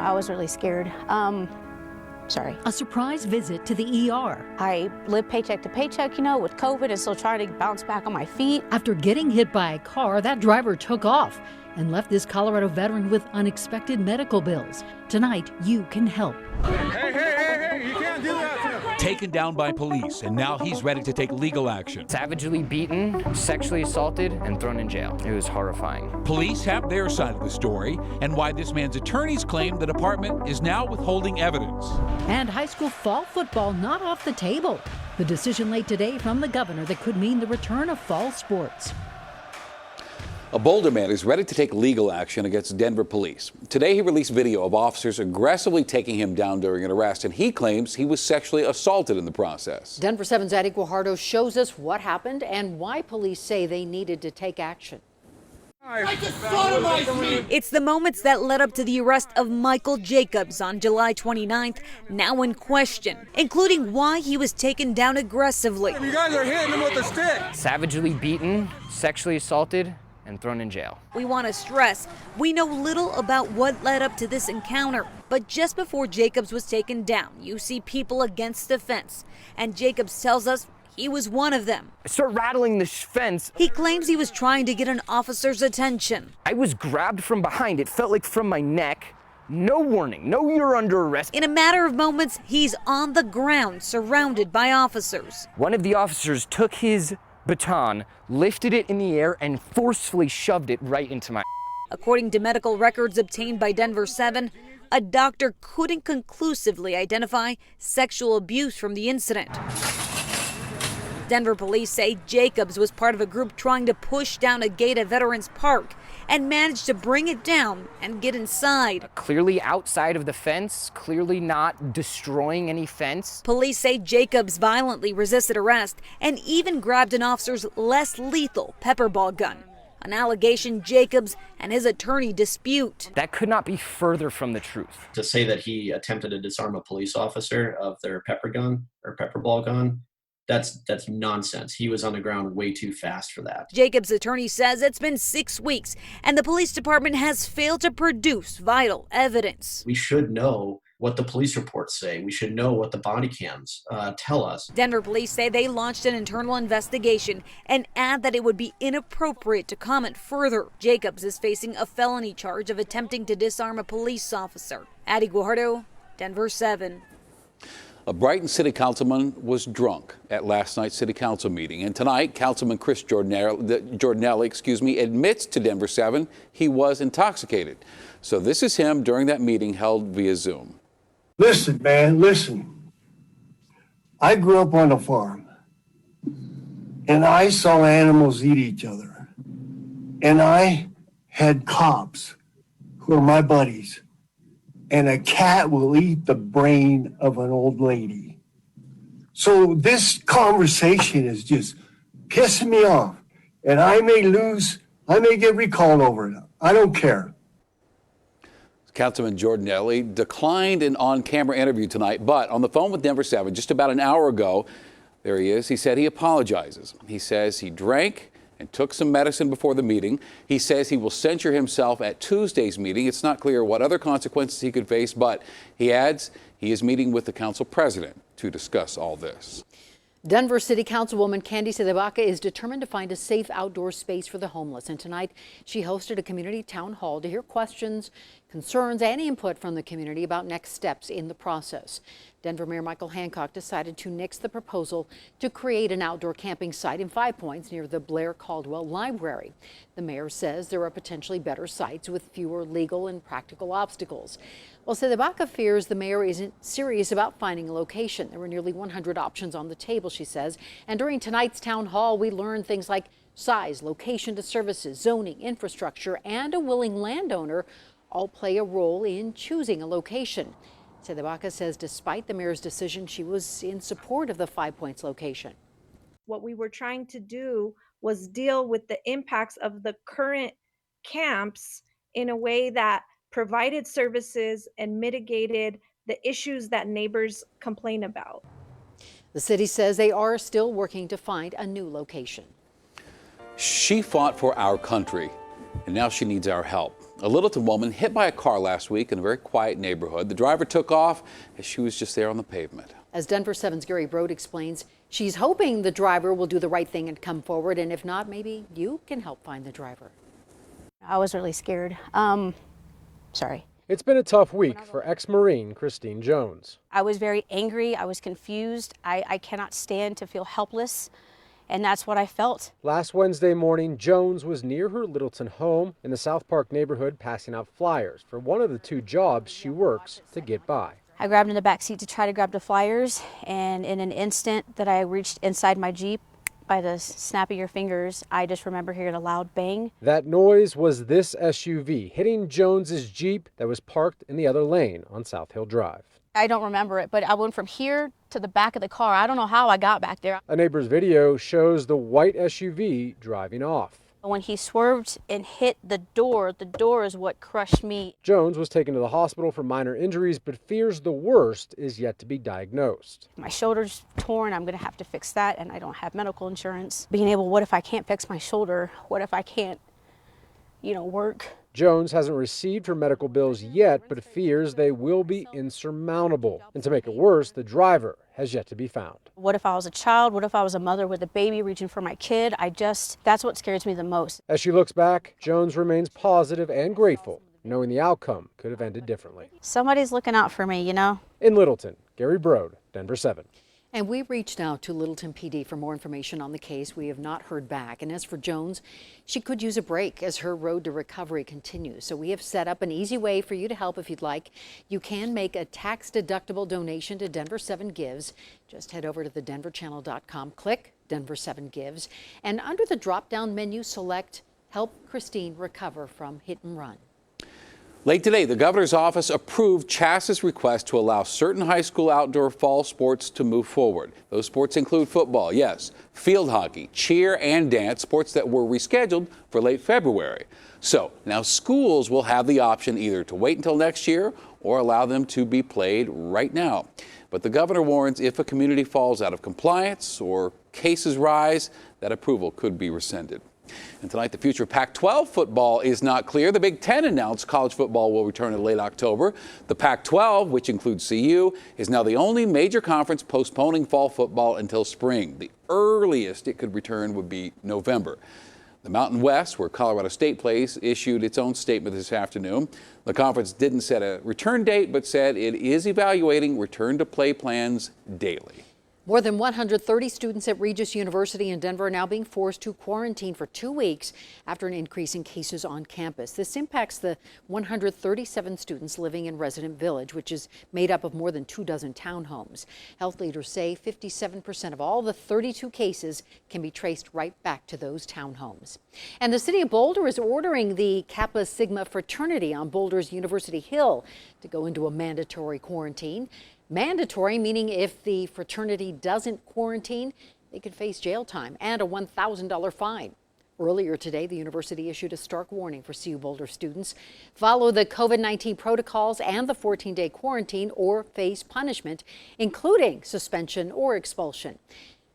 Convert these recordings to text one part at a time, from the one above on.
I was really scared. Sorry. A surprise visit to the ER. I live paycheck to paycheck, with COVID and still trying to bounce back on my feet. After getting hit by a car, that driver took off and left this Colorado veteran with unexpected medical bills. Tonight, you can help. Hey, you can't do that. Taken down by police, and now he's ready to take legal action. Savagely beaten, sexually assaulted, and thrown in jail. It was horrifying. Police have their side of the story and why this man's attorneys claim the department is now withholding evidence. And high school fall football not off the table. The decision late today from the governor that could mean the return of fall sports. A Boulder man is ready to take legal action against Denver police. Today he released video of officers aggressively taking him down during an arrest, and he claims he was sexually assaulted in the process. Denver7's Eddie Guajardo shows us what happened and why police say they needed to take action. It's the moments that led up to the arrest of Michael Jacobs on July 29th, now in question, including why he was taken down aggressively. You guys are hitting him with a stick. Savagely beaten, sexually assaulted, and thrown in jail. We want to stress, we know little about what led up to this encounter, but just before Jacobs was taken down, you see people against the fence, and Jacobs tells us he was one of them. I start rattling the fence. He claims he was trying to get an officer's attention. I was grabbed from behind. It felt like from my neck. No warning, no, you're under arrest. In a matter of moments, he's on the ground, surrounded by officers. One of the officers took his baton, lifted it in the air, and forcefully shoved it right into my. According to medical records obtained by Denver7, a doctor couldn't conclusively identify sexual abuse from the incident. Denver police say Jacobs was part of a group trying to push down a gate at Veterans Park and managed to bring it down and get inside. Clearly outside of the fence, clearly not destroying any fence. Police say Jacobs violently resisted arrest and even grabbed an officer's less lethal pepper ball gun, an allegation Jacobs and his attorney dispute. That could not be further from the truth. To say that he attempted to disarm a police officer of their pepper gun or pepper ball gun, that's nonsense. He was on the ground way too fast for that. Jacobs' attorney says it's been 6 weeks and the police department has failed to produce vital evidence. We should know what the police reports say. We should know what the body cams tell us. Denver police say they launched an internal investigation and add that it would be inappropriate to comment further. Jacobs is facing a felony charge of attempting to disarm a police officer. Eddie Guajardo, Denver7. A Brighton City Councilman was drunk at last night's City Council meeting, and tonight Councilman Chris Jordanelli, admits to Denver7 he was intoxicated. So this is him during that meeting held via Zoom. Listen, man, listen. I grew up on a farm, and I saw animals eat each other, and I had cops who are my buddies. And a cat will eat the brain of an old lady. So this conversation is just pissing me off. And I may get recalled over it. I don't care. Councilman Jordanelli declined an on-camera interview tonight, but on the phone with Denver7 just about an hour ago, there he is. He said he apologizes. He says he drank and took some medicine before the meeting. He says he will censure himself at Tuesday's meeting. It's not clear what other consequences he could face, but he adds he is meeting with the council president to discuss all this. Denver City Councilwoman Candy Cedevaca is determined to find a safe outdoor space for the homeless. And tonight, she hosted a community town hall to hear questions, concerns, and input from the community about next steps in the process. Denver Mayor Michael Hancock decided to nix the proposal to create an outdoor camping site in 5 Points near the Blair Caldwell Library. The mayor says there are potentially better sites with fewer legal and practical obstacles. Well, Cedevaca fears the mayor isn't serious about finding a location. There were nearly 100 options on the table, she says. And during tonight's town hall, we learned things like size, location to services, zoning, infrastructure, and a willing landowner all play a role in choosing a location. Cedevaca says despite the mayor's decision, she was in support of the 5 Points location. What we were trying to do was deal with the impacts of the current camps in a way that provided services and mitigated the issues that neighbors complain about. The city says they are still working to find a new location. She fought for our country, and now she needs our help. A Littleton woman hit by a car last week in a very quiet neighborhood. The driver took off as she was just there on the pavement. As Denver7's Gary Brode explains, she's hoping the driver will do the right thing and come forward, and if not, maybe you can help find the driver. I was really scared. Sorry. It's been a tough week for ex-Marine Christine Jones. I was very angry. I was confused. I cannot stand to feel helpless, and that's what I felt. Last Wednesday morning, Jones was near her Littleton home in the South Park neighborhood passing out flyers for one of the 2 jobs she works to get by. I grabbed in the back seat to try to grab the flyers, and in an instant that I reached inside my Jeep, by the snap of your fingers, I just remember hearing a loud bang. That noise was this SUV hitting Jones's Jeep that was parked in the other lane on South Hill Drive. I don't remember it, but I went from here to the back of the car. I don't know how I got back there. A neighbor's video shows the white SUV driving off. When he swerved and hit the door is what crushed me. Jones was taken to the hospital for minor injuries, but fears the worst is yet to be diagnosed. My shoulder's torn. I'm going to have to fix that, and I don't have medical insurance. Being able, what if I can't fix my shoulder? What if I can't, work? Jones hasn't received her medical bills yet, but fears they will be insurmountable. And to make it worse, the driver has yet to be found. What if I was a child? What if I was a mother with a baby reaching for my kid? That's what scares me the most. As she looks back, Jones remains positive and grateful, knowing the outcome could have ended differently. Somebody's looking out for me, In Littleton, Gary Brode, Denver7. And we reached out to Littleton PD for more information on the case. We have not heard back. And as for Jones, she could use a break as her road to recovery continues. So we have set up an easy way for you to help if you'd like. You can make a tax-deductible donation to Denver7 Gives. Just head over to thedenverchannel.com, click Denver7 Gives, and under the drop-down menu, select Help Christine Recover from Hit and Run. Late today, the governor's office approved Chasta's request to allow certain high school outdoor fall sports to move forward. Those sports include football, yes, field hockey, cheer, and dance, sports that were rescheduled for late February. So now schools will have the option either to wait until next year or allow them to be played right now. But the governor warns if a community falls out of compliance or cases rise, that approval could be rescinded. And tonight, the future of Pac-12 football is not clear. The Big Ten announced college football will return in late October. The Pac-12, which includes CU, is now the only major conference postponing fall football until spring. The earliest it could return would be November. The Mountain West, where Colorado State plays, issued its own statement this afternoon. The conference didn't set a return date, but said it is evaluating return-to-play plans daily. More than 130 students at Regis University in Denver are now being forced to quarantine for 2 weeks after an increase in cases on campus. This impacts the 137 students living in Resident Village, which is made up of more than 24 townhomes. Health leaders say 57% of all the 32 cases can be traced right back to those townhomes. And the city of Boulder is ordering the Kappa Sigma fraternity on Boulder's University Hill to go into a mandatory quarantine. Mandatory, meaning if the fraternity doesn't quarantine, they could face jail time and a $1,000 fine. Earlier today, the university issued a stark warning for CU Boulder students. Follow the COVID-19 protocols and the 14-day quarantine or face punishment, including suspension or expulsion.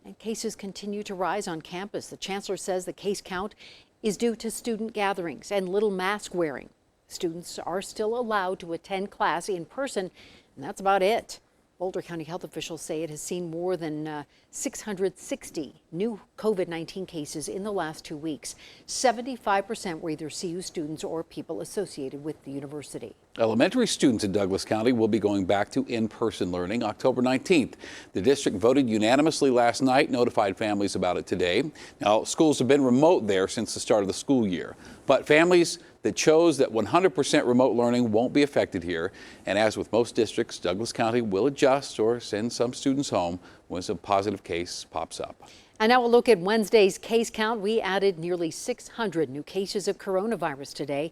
And cases continue to rise on campus. The chancellor says the case count is due to student gatherings and little mask wearing. Students are still allowed to attend class in person, and that's about it. Boulder County health officials say it has seen more than 660 new COVID-19 cases in the last 2 weeks. 75% were either CU students or people associated with the university. Elementary students in Douglas County will be going back to in-person learning October 19th. The district voted unanimously last night, notified families about it today. Now, schools have been remote there since the start of the school year, but families that chose that 100% remote learning won't be affected here. And as with most districts, Douglas County will adjust or send some students home when a positive case pops up. And now we'll look at Wednesday's case count. We added nearly 600 new cases of coronavirus today,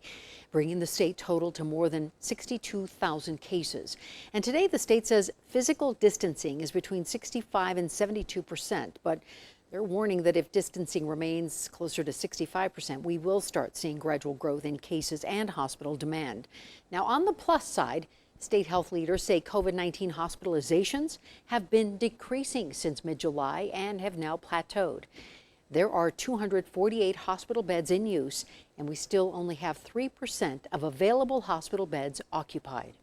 bringing the state total to more than 62,000 cases. And today the state says physical distancing is between 65 and 72%, but they're warning that if distancing remains closer to 65%, we will start seeing gradual growth in cases and hospital demand. Now, on the plus side, state health leaders say COVID-19 hospitalizations have been decreasing since mid-July and have now plateaued. There are 248 hospital beds in use, and we still only have 3% of available hospital beds occupied.